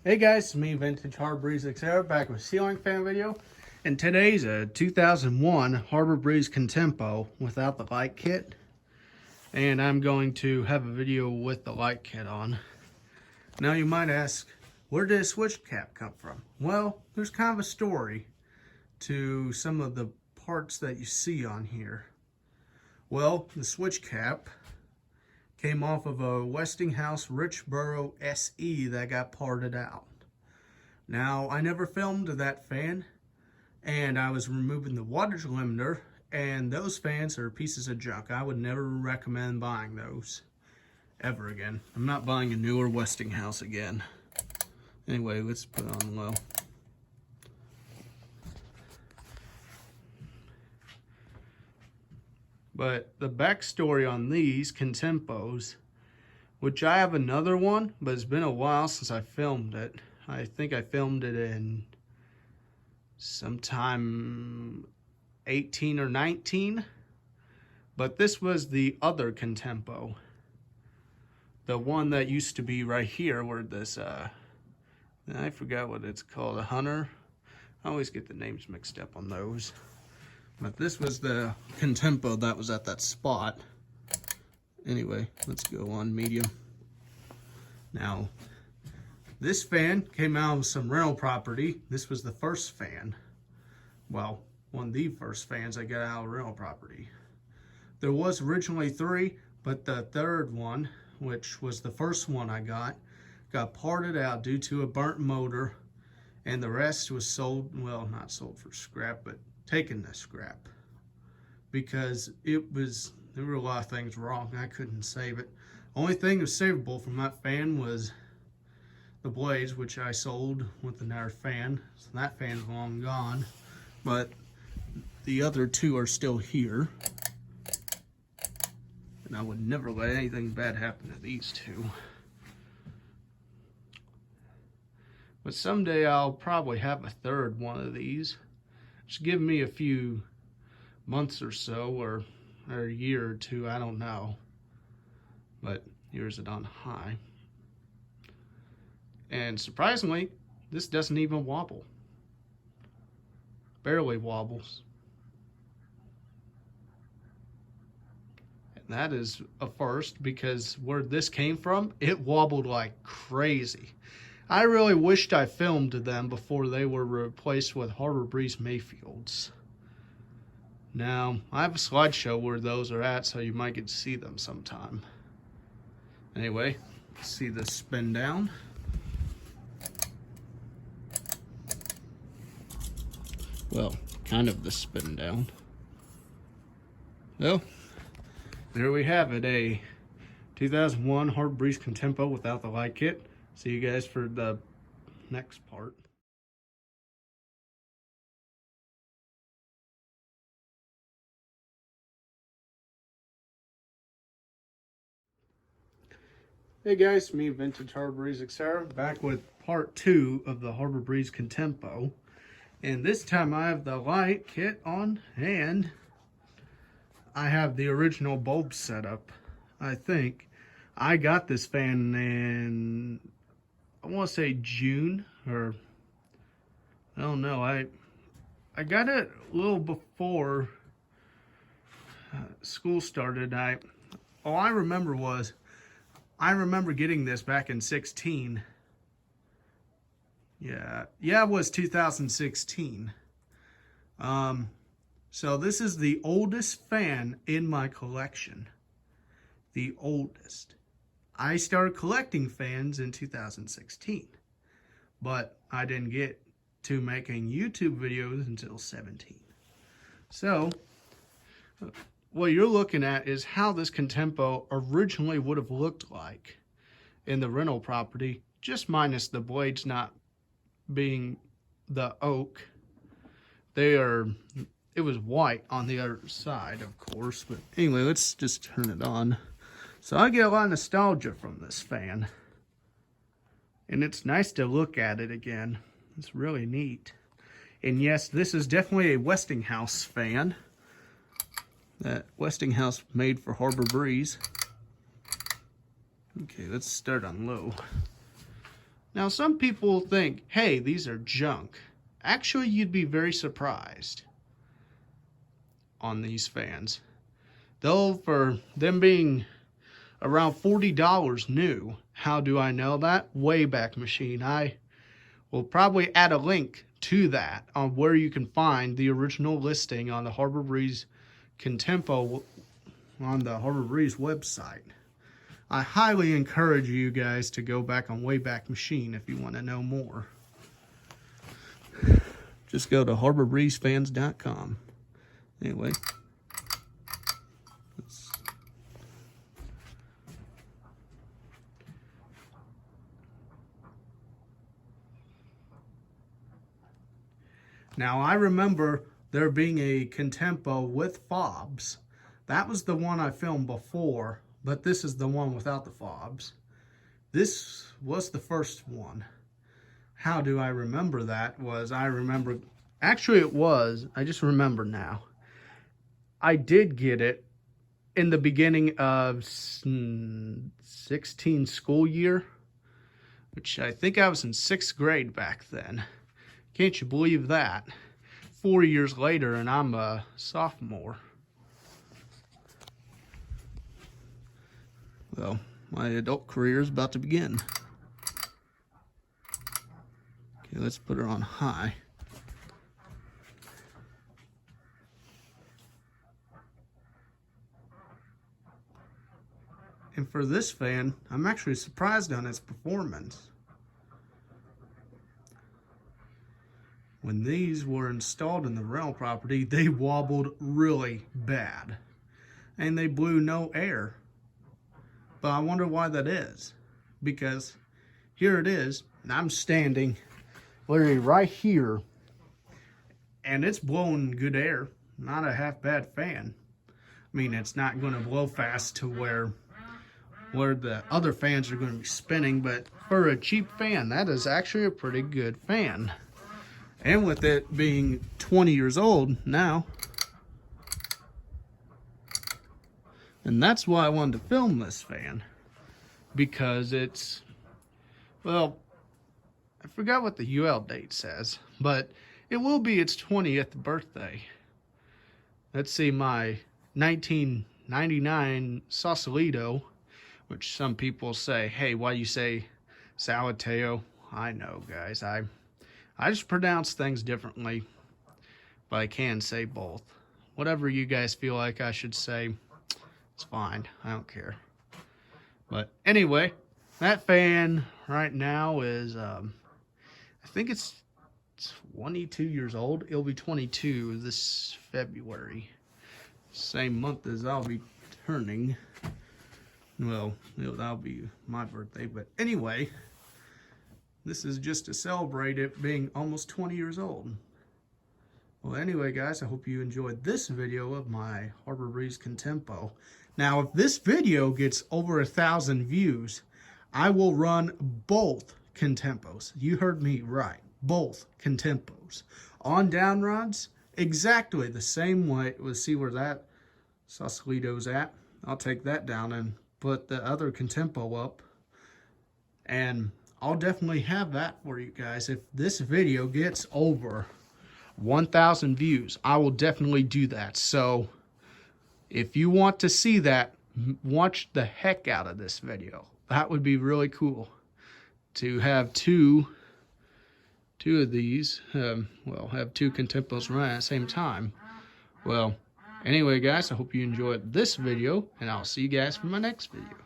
Hey guys, it's me, Vintage Harbor Breeze Contempo, back with ceiling fan video. And today's a 2001 Harbor Breeze Contempo without the light kit. And I'm going to have a video with the light kit on. Now you might ask, where did a switch cap come from? Well, there's kind of a story to some of the parts that you see on here. Well, the switch cap came off of a Westinghouse Richboro SE that got parted out. Now, I never filmed that fan, and I was removing the wattage limiter, and those fans are pieces of junk. I would never recommend buying those ever again. I'm not buying a newer Westinghouse again. Anyway, let's put it on low. But the backstory on these Contempos, which I have another one, but it's been a while since I filmed it. I think I filmed it in sometime 18 or 19. But this was the other Contempo. The one that used to be right here where this, I forgot what it's called, a Hunter. I always get the names mixed up on those. But this was the Contempo that was at that spot. Anyway, let's go on medium. Now, this fan came out of some rental property. This was the first fan. Well, one of the first fans I got out of rental property. There was originally 3, but the third one, which was the first one I got parted out due to a burnt motor, and the rest was sold, well, not sold for scrap, but taken to scrap, because there were a lot of things wrong. I couldn't save it. Only thing that was savable from that fan was the blades, which I sold with another fan. So that fan's long gone, but the other 2 are still here. And I would never let anything bad happen to these 2. But someday I'll probably have a third one of these. Just give me a few months or so, or a year or 2, I don't know. But here's it on high. And surprisingly, this doesn't even wobble. Barely wobbles. And that is a first, because where this came from, it wobbled like crazy. I really wished I filmed them before they were replaced with Harbor Breeze Mayfields. Now, I have a slideshow where those are at, so you might get to see them sometime. Anyway, see this spin down. Well, kind of the spin down. Well, there we have it, a 2001 Harbor Breeze Contempo without the light kit. See you guys for the next part. Hey guys, me, Vintage Harbor Breeze Contempo, back with part 2 of the Harbor Breeze Contempo. And this time I have the light kit on, and I have the original bulb setup. I think I got this fan in, I want to say June, or I don't know. I got it a little before school started. All I remember was I remember getting this back in 16. Yeah, it was 2016. So this is the oldest fan in my collection. The oldest. I started collecting fans in 2016, but I didn't get to making YouTube videos until 17. So, what you're looking at is how this Contempo originally would have looked like in the rental property, just minus the blades not being the oak. It was white on the other side, of course, but anyway, let's just turn it on. So I get a lot of nostalgia from this fan, and it's nice to look at it again. It's really neat. And yes, this is definitely a Westinghouse fan that Westinghouse made for Harbor Breeze. Okay, let's start on low. Now, some people think, hey, these are junk. Actually, you'd be very surprised on these fans. Though, for them being around $40 new, how do I know that? Wayback Machine. I will probably add a link to that on where you can find the original listing on the Harbor Breeze Contempo on the Harbor Breeze website. I highly encourage you guys to go back on Wayback Machine if you want to know more. Just go to harbourbreezefans.com. Anyway. Now, I remember there being a Contempo with fobs. That was the one I filmed before, but this is the one without the fobs. This was the first one. How do I remember that? Actually it was, I just remember now. I did get it in the beginning of 16 school year, which I think I was in 6th grade back then. Can't you believe that? 4 years later and I'm a sophomore. Well, my adult career is about to begin. Okay, let's put her on high. And for this fan, I'm actually surprised on its performance. When these were installed in the rental property, they wobbled really bad. And they blew no air. But I wonder why that is. Because here it is, and I'm standing literally right here, and it's blowing good air. Not a half bad fan. I mean, it's not going to blow fast to where the other fans are going to be spinning, but for a cheap fan, that is actually a pretty good fan. And with it being 20 years old now, and that's why I wanted to film this fan, because it's, well, I forgot what the UL date says, but it will be its 20th birthday. Let's see, my 1999 Sausalito, which some people say, hey, why you say Salateo? I know, guys, I just pronounce things differently, but I can say both. Whatever you guys feel like I should say, it's fine. I don't care. But anyway, that fan right now is, I think it's 22 years old. It'll be 22 this February. Same month as I'll be turning. Well, that'll be my birthday. But anyway, this is just to celebrate it being almost 20 years old. Well, anyway, guys, I hope you enjoyed this video of my Harbor Breeze Contempo. Now, if this video gets over 1,000 views, I will run both Contempos. You heard me right. Both Contempos. On down rods, exactly the same way. Let's see where that Sausalito's at. I'll take that down and put the other Contempo up. And I'll definitely have that for you guys. If this video gets over 1,000 views, I will definitely do that. So if you want to see that, watch the heck out of this video. That would be really cool to have two of these, well, have two Contempos running at the same time. Well, anyway, guys, I hope you enjoyed this video, and I'll see you guys for my next video.